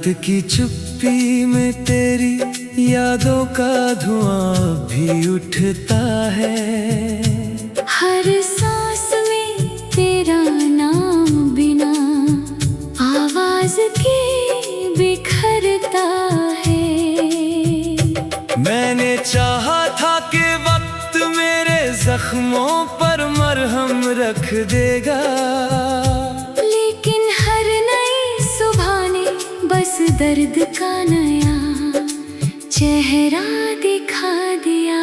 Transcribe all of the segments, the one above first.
की चुप्पी में तेरी यादों का धुआं भी उठता है। हर सांस में तेरा नाम बिना आवाज के बिखरता है। मैंने चाहा था कि वक्त मेरे जख्मों पर मरहम रख देगा, लेकिन हर नई सुबह ने बस दर्द का नया चेहरा दिखा दिया।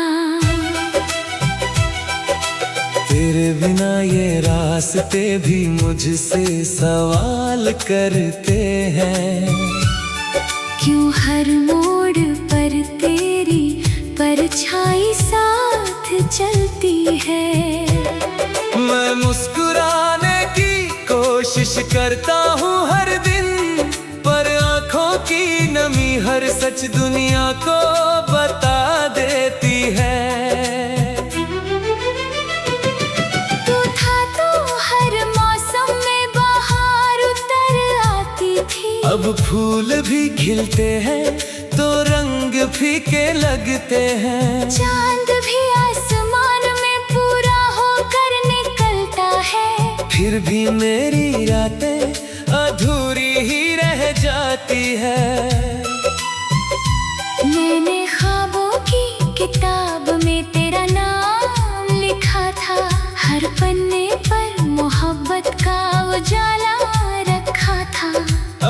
तेरे बिना ये रास्ते भी मुझसे सवाल करते हैं। क्यों हर मोड़ पर तेरी परछाई साथ चलती है। मैं मुस्कुराने की कोशिश करता हूँ हर दिन, पर आँखों की नमी हर सच दुनिया को बता देती है। तू था तो हर मौसम में बाहर उतर आती थी। अब फूल भी खिलते हैं तो रंग फीके लगते हैं। चांद भी आसमान में पूरा होकर निकलता है, फिर भी मेरी रातें अधूरी ही रह जाती है। मैंने ख्वाबों की किताब में तेरा नाम लिखा था, हर पन्ने पर मोहब्बत का उजाला रखा था।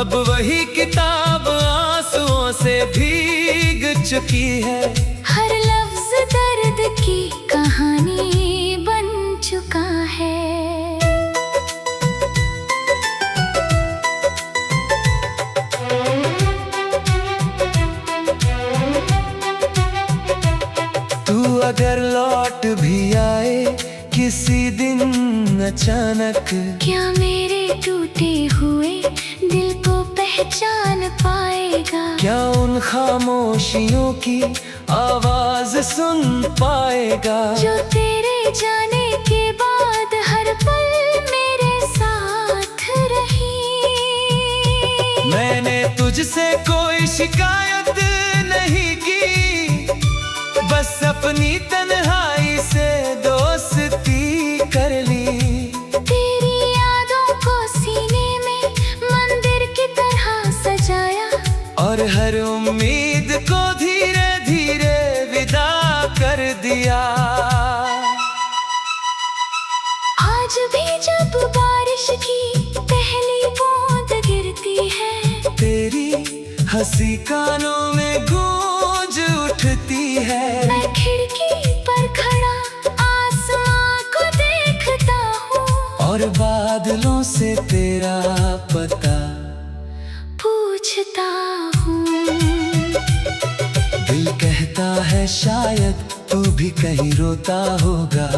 अब वही किताब आंसुओं से भीग चुकी है। हर लफ्ज दर्द की कहानी बन चुका है। तू अगर लौट भी आए किसी दिन अचानक, क्या मेरे टूटे हुए दिल को पहचान पाएगा। क्या उन खामोशियों की आवाज सुन पाएगा, जो तेरे जाने के बाद हर पल मेरे साथ रही। मैंने तुझसे कोई शिकायत नहीं की, बस अपनी तन्हाई से दोस्ती कर ली। तेरी यादों को सीने में मंदिर की तरह सजाया, और हर उम्मीद को धीरे धीरे विदा कर दिया। आज भी जब बारिश की पहली बूंद गिरती है, तेरी हंसी कानों में गूंज उठती है। मैं खिड़की पर खड़ा आसमां को देखता हूँ, और बादलों से तेरा पता पूछता हूँ। दिल कहता है शायद तू भी कहीं रोता होगा,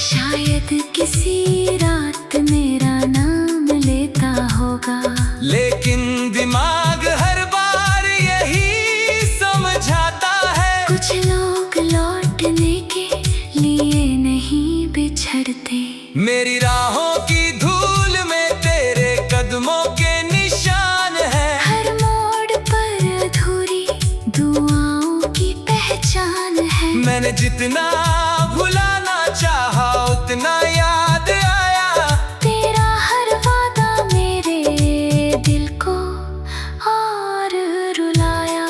शायद किसी रात मेरा नाम लेता होगा। लेकिन दिमाग हर बार यही समझाता है, कुछ लोग लौटने के लिए नहीं बिछड़ते। मेरी राहों की धूल में तेरे कदमों के निशान है। हर मोड़ पर अधूरी दुआओं की पहचान है। मैंने जितना भुलाना चाहा उतना याद आया, तेरा हर वादा मेरे दिल को और रुलाया।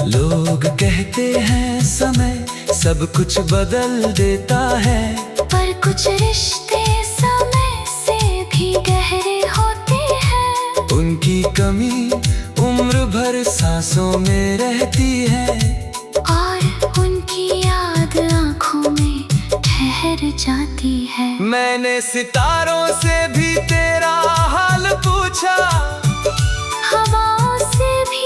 लोग कहते हैं समय सब कुछ बदल देता है, पर कुछ रिश्ते समय से भी गहरे होते हैं। उनकी कमी उम्र भर सांसों में रहती है, और उनकी याद आँखों में ठहर जाती है। मैंने सितारों से भी तेरा हाल पूछा, हवाओं से भी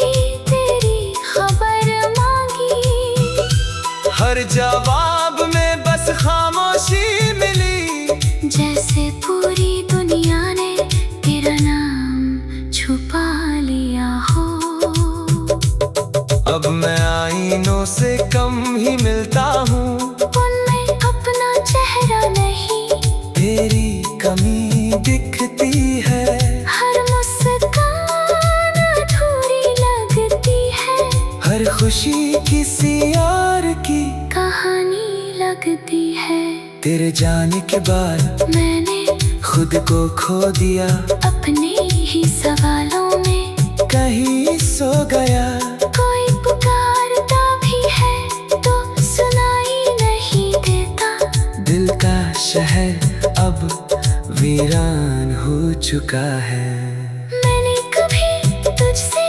तेरी खबर मांगी। हर जवाब में बस खामोशी मिली, जैसे पूरी दुनिया ने तेरा नाम छुपा लिया हो। अब मैं आईनों से कम ही मिलता हूँ, उनमें अपना चेहरा नहीं, तेरी कमी दिखती है। हर मुस्कान हर खुशी किसी और की कहानी लगती है। तेरे जाने के बाद मैंने खुद को खो दिया, अपने ही सवालों में कहीं सो गया। कोई पुकारता भी है तो सुनाई नहीं देता। दिल का शहर अब वीरान हो चुका है। मैंने कभी तुझसे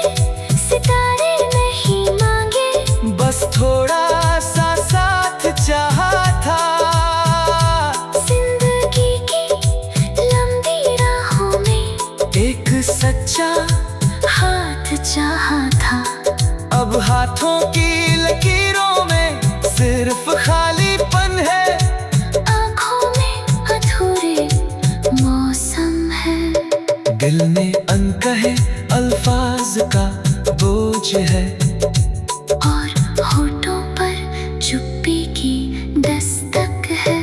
सितारे नहीं मांगे, बस थोड़ा सा साथ चाहा था। जिंदगी की लंबी राहों में एक सच्चा हाथ चाहा था। अब हाथों की लकीरों में सिर्फ खालीपन है। आँखों में अधूरे मौसम है। दिल में अनकहे अल्फाज का बोझ है, और होठों पर चुप्पी की दस्तक है।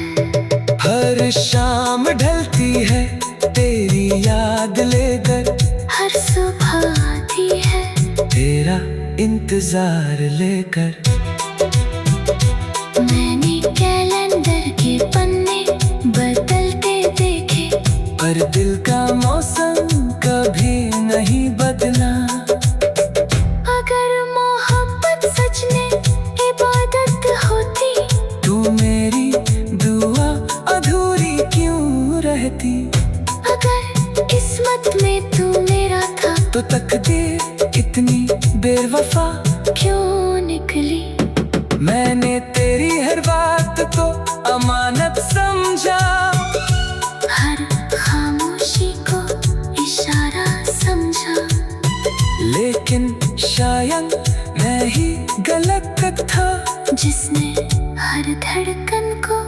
हर शाम ढलती है तेरी याद लेकर, हर सुबह आती है तेरा इंतजार लेकर। मैंने कैलेंडर के पन्ने बदलते देखे, पर दिल का मौसम कभी नहीं बदला। अगर मोहब्बत सच में इबादत होती, तू मेरी दुआ अधूरी क्यों रहती। अगर किस्मत में तू मेरा था, तो तकदीर इतनी बेवफा क्यों निकली। मैंने तेरी हर बात को अमानत समझा, हर खामोशी को इशारा समझा। लेकिन शायद मैं ही गलत था, जिसने हर धड़कन को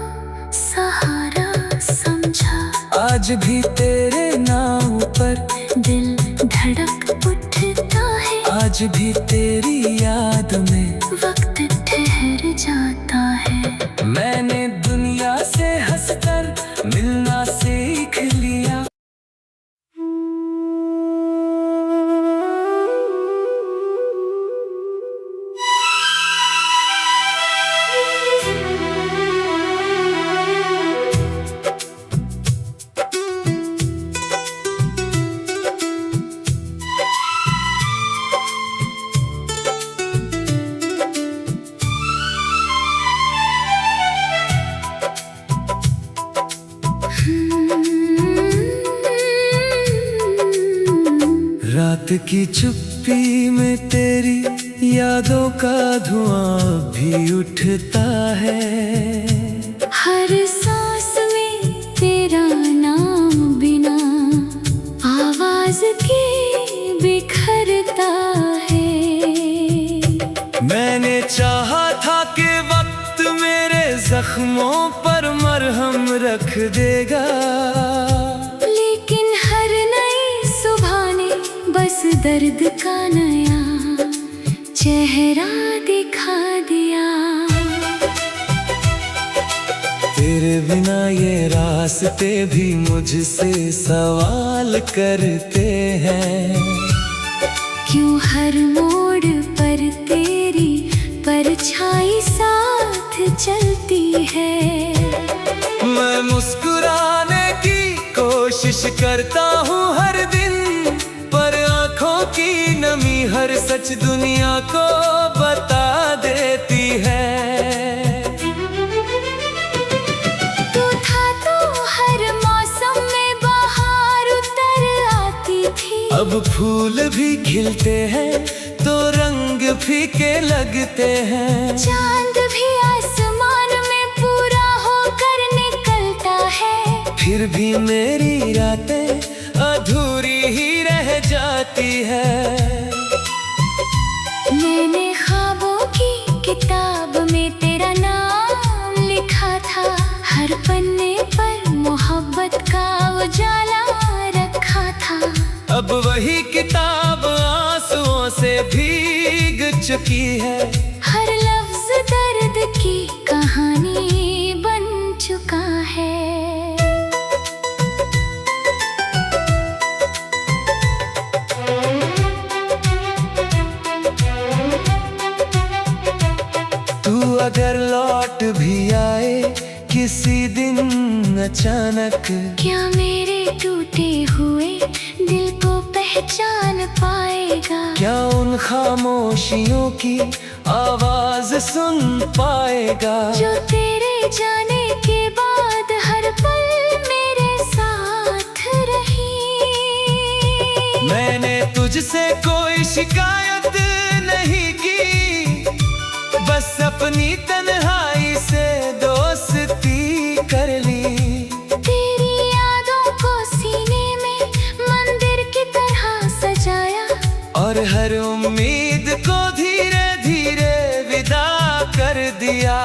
सहारा समझा। आज भी तेरे नाम पर दिल धड़क उठता है, आज भी तेरी याद में वक्त ठहर जाता है। मैंने दुनिया से हंसकर मिलना सीख लिया। रात की चुप्पी में तेरी यादों का धुआं भी उठता है। हर सांस में तेरा नाम बिना आवाज के बिखरता है। मैंने चाहा था कि वक्त मेरे जख्मों पर मरहम रख देगा, लेकिन हर नई सुबह ने बस दर्द का नया चेहरा दिखा दिया। तेरे बिना ये रास्ते भी मुझसे सवाल करते हैं। क्यों हर मोड़ पर तेरी परछाई साथ चलती है। मैं मुस्कुराने की कोशिश करता हूँ हर दिन, पर आँखों की नमी हर सच दुनिया को बता देती है। तू था तो हर मौसम में बाहर उतर आती थी। अब फूल भी खिलते हैं तो रंग फीके लगते हैं। चांद भी आसमान में पूरा होकर निकलता है, फिर भी मेरी रातें अधूरी ही रह जाती है। मैंने ख्वाबों की किताब में तेरा नाम लिखा था। हर पन्ने पर मोहब्बत का उजाला रखा था। अब वही किताब आंसुओं से भीग चुकी है। हर लफ्ज दर्द की कहानी बन चुका है। क्या मेरे टूटे हुए दिल को पहचान पाएगा? क्या उन खामोशियों की आवाज सुन पाएगा? जो तेरे जाने के बाद हर पल मेरे साथ रही। मैंने तुझसे कोई शिकायत नहीं की, बस अपनी तन्हाई से दोस्ती कर ली। तेरी यादों को सीने में मंदिर की तरह सजाया, और हर उम्मीद को धीरे धीरे विदा कर दिया।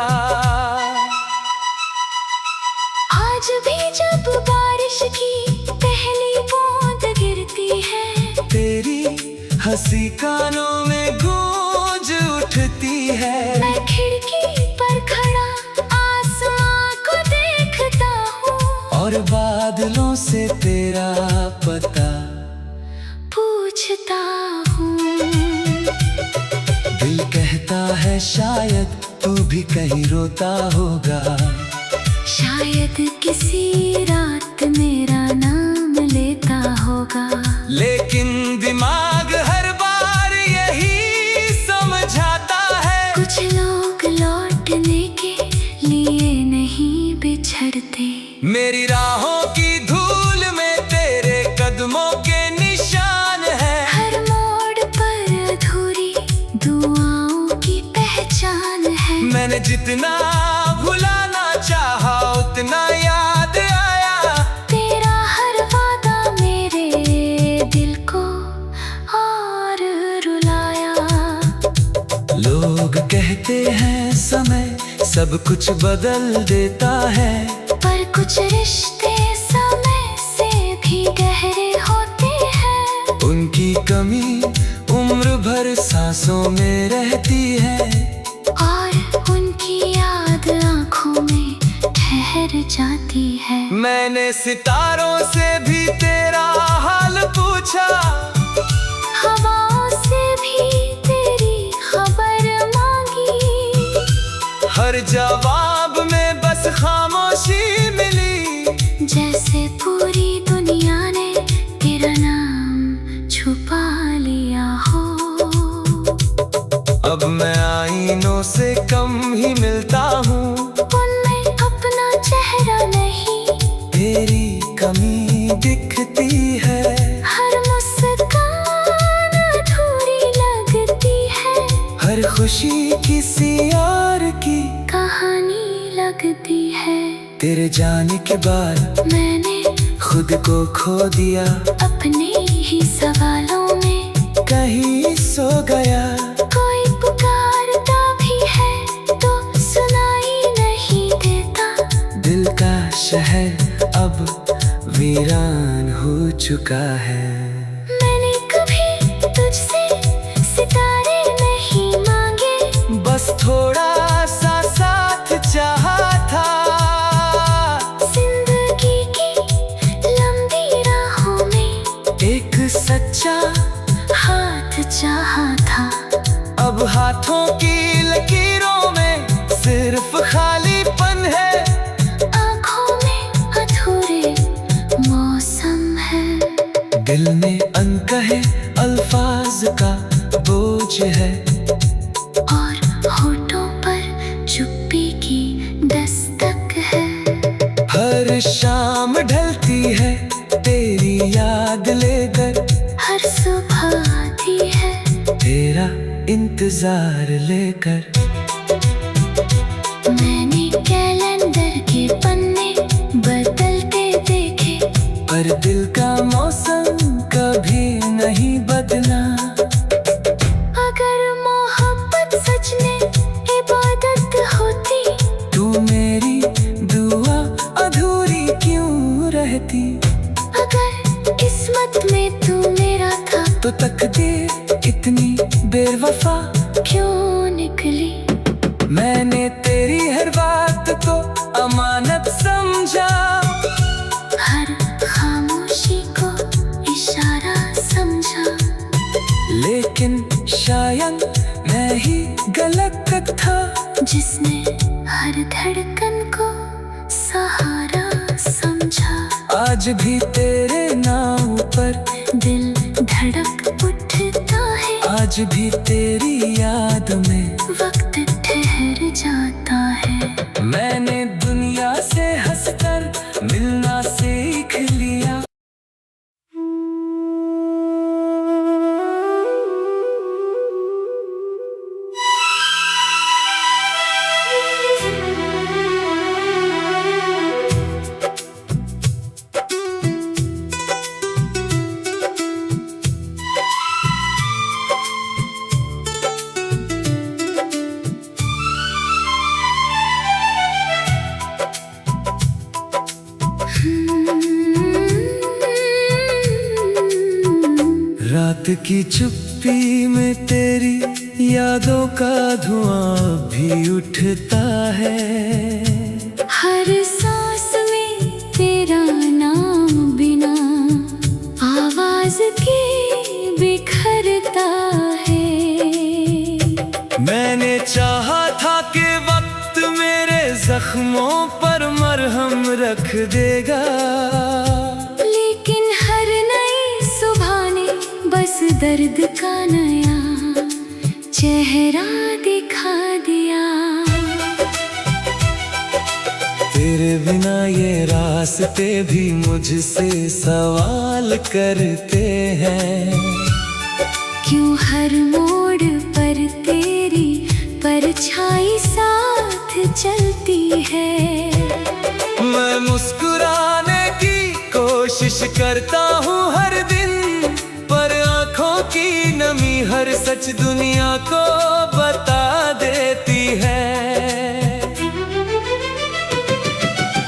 आज भी जब बारिश की पहली बूंद गिरती है, तेरी हंसी कानों में गूंज उठती है। मैं खिड़की पर खड़ा आसमां को देखता हूँ, और बादलों से तेरा पता पूछता हूँ। दिल कहता है शायद तू भी कहीं रोता होगा, शायद किसी रात मेरा नाम लेता होगा। लेकिन दिमाग हर बार यही समझाता है, कुछ लोग लौटने के लिए नहीं बिछड़ते। मेरी राहों की धूल में तेरे कदमों के निशान है। हर मोड़ पर अधूरी दुआओं की पहचान है। मैंने जितना भुलाना चाहा उतना याद आया, तेरा हर वादा मेरे दिल को और रुलाया। लोग कहते हैं समय सब कुछ बदल देता है, पर कुछ रिश्ते समय से भी गहरे होते हैं। उनकी कमी उम्र भर सांसों में रहती है, और उनकी याद आँखों में ठहर जाती है। मैंने सितारों से भी तेरा हाल पूछा, हवाओं से भी तेरी खबर मांगी। हर जवाब में बस खामोशी मिली। जैसे पूरी दुनिया ने तेरा नाम छुपा लिया हो। अब मैं आईनों से कम ही मिलता हूँ, उनमें अपना चेहरा नहीं, तेरी कमी दिखती है। हर मुस्कान अधूरी लगती है, हर खुशी किसी और की कहानी लगती है। तेरे जाने के बाद मैंने खुद को खो दिया, अपने ही सवालों में कहीं सो गया। कोई पुकारता भी है तो सुनाई नहीं देता। दिल का शहर अब वीरान हो चुका है। मैंने कभी तुझसे सितारे नहीं मांगे, बस थोड़ा सा साथ चाहा था। जिंदगी की लंबी राहों में एक सच्चा हाथ चाहा था। अब हाथों की लकीरों में सिर्फ खालीपन है, आँखों में अधूरे मौसम है। दिल में अनकहे अल्फाज का बोझ है, और होठों पर चुप्पी की दस्तक है। हर शाम ढलती है तेरी याद लेकर, हर सुबह आती है तेरा इंतजार लेकर। मैंने कैलेंडर के पन्ने बदलते देखे, पर दिल का मौसम कभी नहीं बदला। अगर मोहब्बत सच में इबादत होती, तू मेरी दुआ अधूरी क्यों रहती? अगर किस्मत में तू मेरा था, तो तकदीर इतनी बेवफा क्यों निकली? मैंने तेरी हर बात को अमानत समझा, हर खामोशी को इशारा समझा। लेकिन शायद मैं ही गलत था, जिसने हर धड़कन को सहारा समझा। आज भी तेरे नाम पर दिल धड़क उठता है, आज भी तेरी याद में वक्त ठहर जाता है। मैंने दुनिया से हंसकर मिलना सीख लिया। रात की चुप्पी में तेरी यादों का धुआं भी उठता है। हर सांस में तेरा नाम बिना आवाज के बिखरता है। मैंने चाहा था कि वक्त मेरे जख्मों पर मरहम रख देगा, लेकिन हर नई सुबह ने बस दर्द का नया चेहरा दिखा दिया। तेरे बिना ये रास्ते भी मुझसे सवाल करते हैं, क्यों हर मोड़ पर तेरी परछाई साथ चलती है। मैं मुस्कुराने की कोशिश करता हूँ हर दिन, पर आँखों की नमी हर सच दुनिया को बता देती है।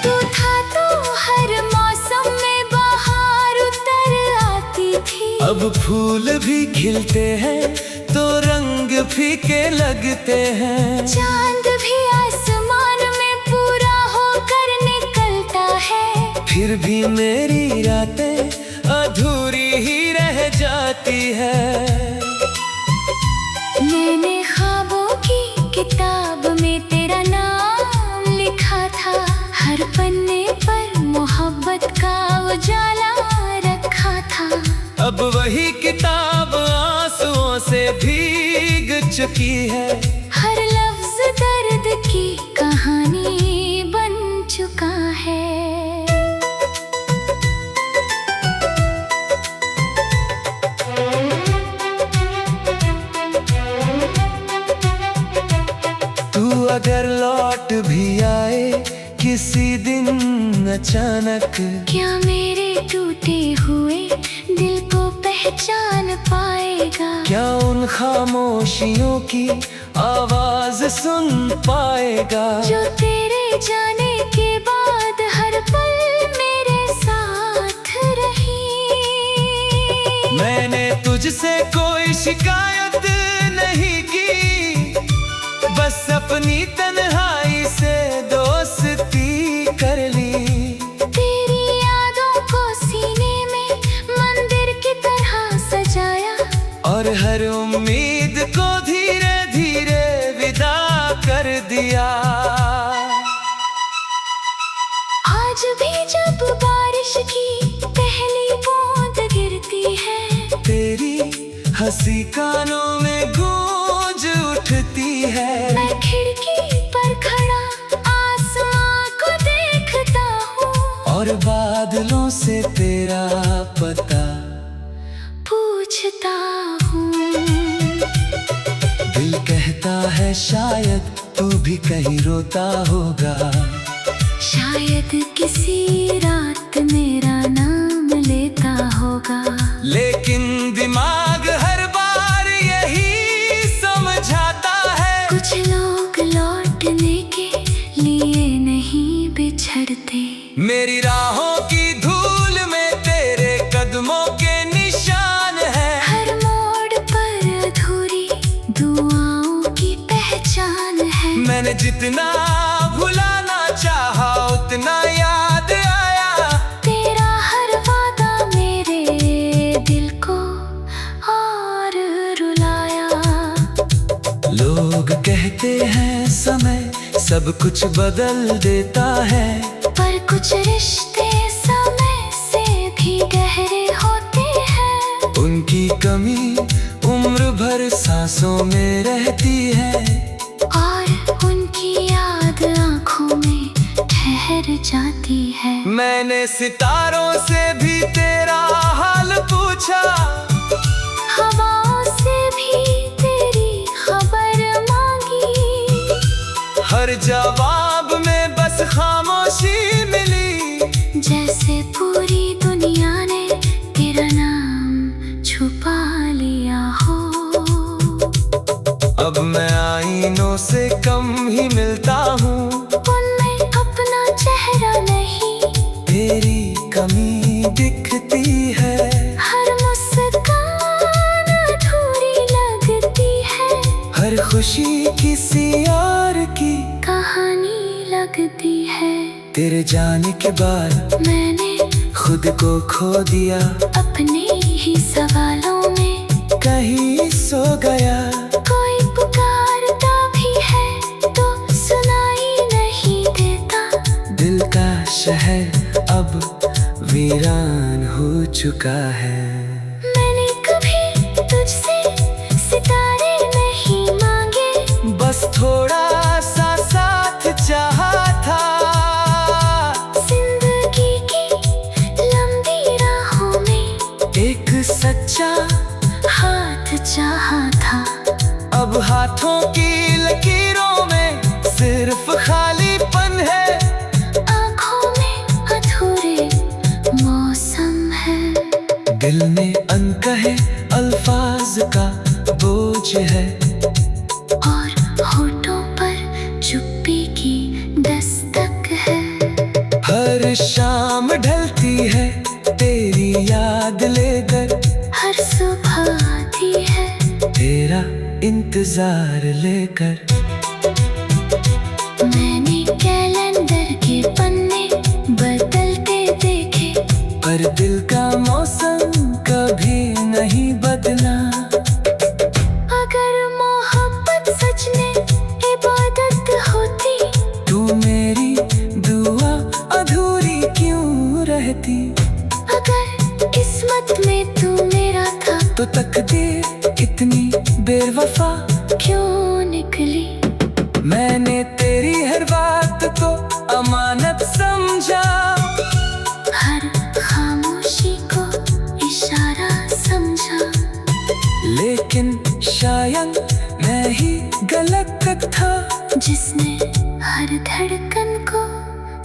तू था तो हर मौसम में बाहर उतर आती थी, अब फूल भी खिलते हैं तो रंग फीके लगते हैं। चांद भी आसमान में पूरा होकर निकलता है, फिर भी मेरी रातें अधूरी ही रह जाती है। मैंने ख्वाबों की किताब में तेरा नाम लिखा था, हर पन्ने पर मोहब्बत का उजाला रखा था। अब वही किताब आंसुओं से भीग चुकी है, हर लफ्ज दर्द की कहानी बन चुका है। तू अगर लौट भी आए किसी दिन अचानक, क्या मेरे टूटे हुए दिल को पहचान पाएगा? क्या उन खामोशियों की आवाज सुन पाएगा, जो तेरे जाने के बाद हर पल मेरे साथ रही। मैंने तुझसे कोई शिकायत नहीं की, बस अपनी तन्हाई से दोस्ती कर ली। तेरी यादों को सीने में मंदिर की तरह सजाया, और हर उम्मीद को धीरे धीरे विदा कर दिया। आज भी जब बारिश की पहली बूंद गिरती है, तेरी हंसी कानों में गूंज उठती है। मैं खिड़की पर खड़ा आसमां को देखता हूँ, और बादलों से तेरा पता पूछता हूँ। दिल कहता है शायद तू भी कहीं रोता होगा, शायद किसी रात मेरा नाम लेता होगा, लेकिन दिमाग हर बार यही समझाता है, कुछ लोग लौटने के लिए नहीं बिछड़ते। मेरी राहों की धूल में तेरे कदमों के निशान है। हर मोड़ पर अधूरी दुआओं की पहचान है। मैंने जितना भुलाना चाहा उतना याद आया, तेरा हर वादा मेरे दिल को और रुलाया। लोग कहते हैं समय सब कुछ बदल देता है, पर कुछ रिश्ते समय सांसों में रहती है, और उनकी याद आंखों में ठहर जाती है। मैंने सितारों से भी तेरा हाल पूछा, हवाओं से भी तेरी खबर मांगी, हर जवाब में बस खामोशी मिली। जैसे पूरी दुनिया ने तेरा नाम छुपा लिया हो। अब मैं आईनों से कम ही मिलता हूँ, उनमें अपना चेहरा नहीं, तेरी कमी दिखती है। हर मुस्कान अधूरी लगती है, हर खुशी किसी और की कहानी लगती है। तेरे जाने के बाद मैंने खुद को खो दिया, अपने ही सवालों में कहीं सो गया। कोई पुकारता भी है तो सुनाई नहीं देता, दिल का शहर अब वीरान हो चुका है। मैंने कभी तुझसे सितारे नहीं मांगे, बस थोड़ा सा साथ चाहा था, जिंदगी की लंबी राहों में एक सच्चा हाथ चाहा था। अब हाथों की लकीरों में सिर्फ खालीपन है, आँखों में अधूरे मौसम है। दिल में अनकहे अल्फाज का बोझ है, और होठों पर चुप्पी की दस्तक है। हर शाम ढलती है तेरी याद लेकर, हर सुबह आती है तेरा इंतजार लेकर। मैंने कैलेंडर के पन्ने बदलते देखे, पर दिल का मौसम कभी नहीं बदला। अगर मोहब्बत सच में इबादत होती, तू मेरी दुआ अधूरी क्यों रहती? अगर किस्मत में तू मेरा था तो तकदीर इतनी बेवफा क्यों निकली? मैंने तेरी हर बात को अमानत समझा, हर खामोशी को इशारा समझा, लेकिन शायद मैं ही गलत था, जिसने हर धड़कन को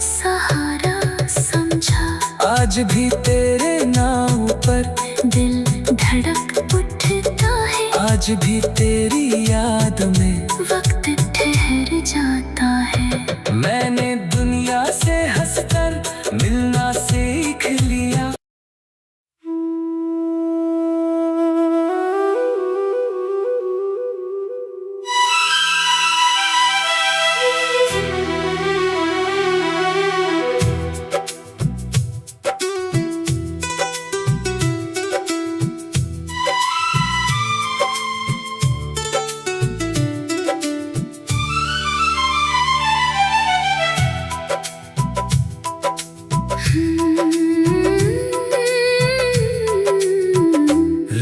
सहारा समझा। आज भी तेरे नाम पर दिल धड़क उठता है, आज भी तेरी याद में वक्त ठहर जाता है। मैंने दुनिया से हंसकर मिलना सीख लिया।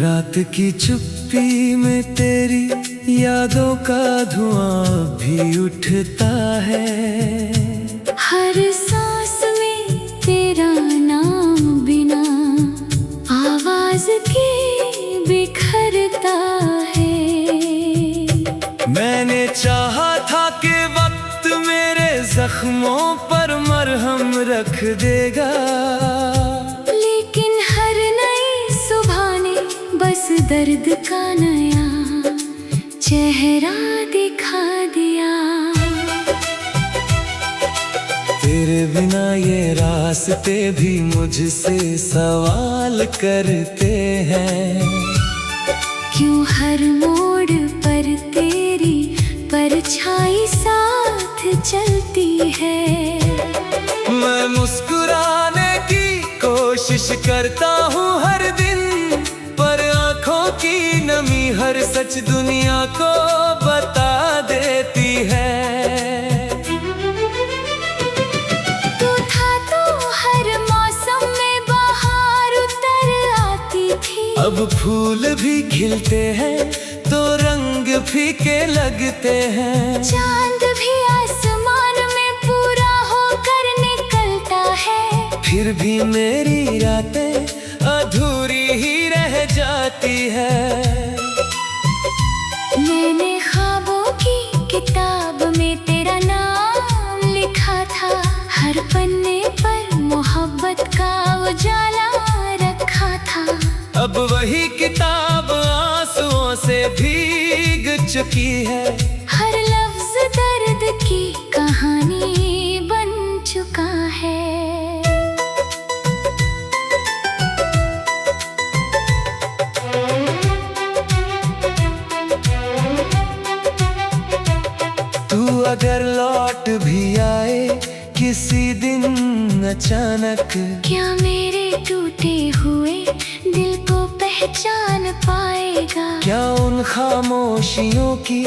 रात की चुप्पी में तेरी यादों का धुआं भी उठता है, हर सांस में तेरा नाम बिना आवाज के बिखरता है। मैंने चाहा था कि वक्त मेरे जख्मों पर मरहम रख देगा, लेकिन हर नई सुबह ने बस दर्द का नया चेहरा दिखा दिया। तेरे बिना ये रास्ते भी मुझसे सवाल करते हैं, क्यों हर मोड़ पर तेरी परछाई साथ चलती है। मैं मुस्कुराने की कोशिश करता हूँ हर दिन, पर आँखों की नमी हर सच दुनिया को बता देती है। तू था तो हर मौसम में बाहर उतर आती थी, अब फूल भी खिलते हैं तो रंग फीके लगते हैं। चांद भी आसमान में पूरा होकर निकलता है, फिर भी मेरी रातें अधूरी ही रह जाती है। मैंने ख्वाबों की किताब में तेरा नाम लिखा था, हर पन्ने पर मोहब्बत का उजाला रखा था। अब वही किताब आंसुओं से भीग चुकी है, हर लफ्ज दर्द की कहानी बन चुका है। तू अगर लौट भी आए किसी दिन अचानक, क्या मेरे टूटे हुए दिल को पहचान पाएगा? क्या उन खामोशियों की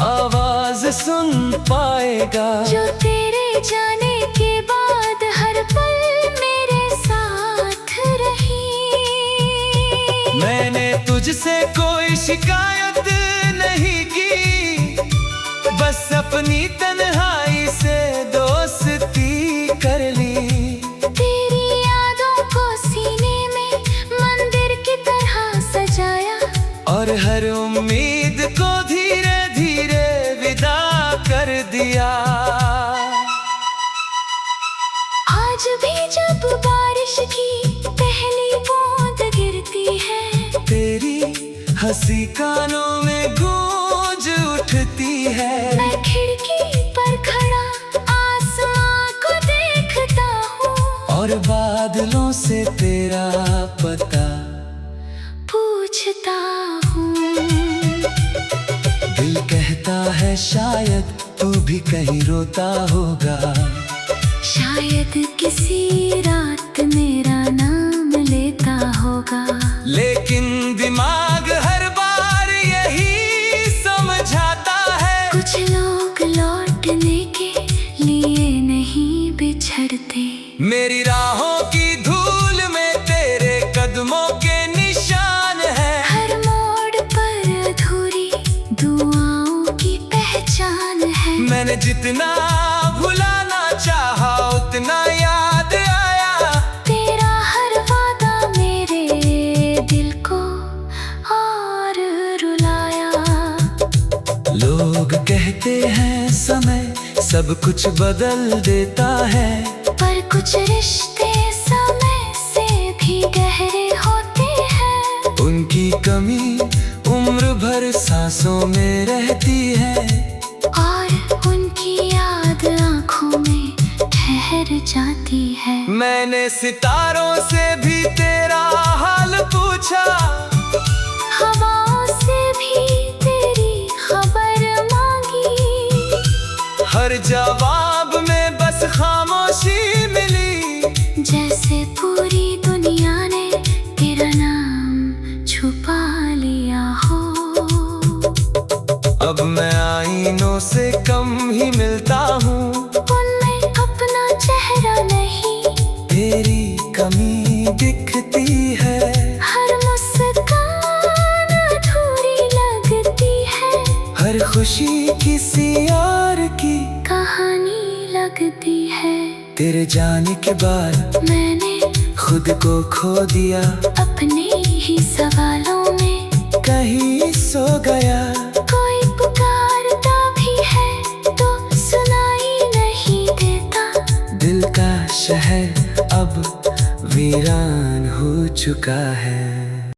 आवाज सुन पाएगा? जो तेरे जाने के बाद हर पल मेरे साथ रही। मैंने तुझसे कोई शिकायत नहीं की, बस अपनी तन्हाई से दोस्ती कर ली। तेरी यादों को सीने में मंदिर की तरह सजाया, और हर उम्मीद को धीरे धीरे विदा कर दिया। आज भी जब बारिश की पहली बूंद गिरती है, तेरी हंसी कानों में गूंज उठती है। मैं खिड़की पर खड़ा आसमां को देखता हूँ, और बादलों से तेरा पता पूछता हूँ। दिल कहता है शायद तू भी कहीं रोता होगा, शायद किसी रात मेरा नाम लेता होगा। लेकिन दिमाग हर बार यही समझाता है, कुछ लोग लौटने के लिए नहीं बिछड़ते। मेरी राहों की धूल में तेरे कदमों के निशान है। हर मोड़ पर अधूरी दुआओं की पहचान है। मैंने जितना भुलाना चाहा उतना याद आया, तेरा हर वादा मेरे दिल को और रुलाया। लोग कहते हैं समय सब कुछ बदल देता है, पर कुछ रिश्ते समय से भी गहरे होते हैं। उनकी कमी उम्र भर सांसों में रहती है, और उनकी याद आँखों में ठहर जाती है। मैंने सितारों से भी तेरा हाल पूछा, हवाओं से भी तेरी खबर मांगी। हर जवाब में बस खामोशी मिली, जैसे पूरी दुनिया ने तेरा नाम छुपा लिया हो। अब मैं आईनों से कम ही मिलता हूँ, उनमें अपना चेहरा नहीं, तेरी कमी दिखती है। हर मुस्कान अधूरी लगती है, हर खुशी किसी और की कहानी लगती है। तेरे जाने के बाद मैंने खुद को खो दिया, अपने ही सवालों में कहीं सो गया। कोई पुकारता भी है तो सुनाई नहीं देता। दिल का शहर अब वीरान हो चुका है।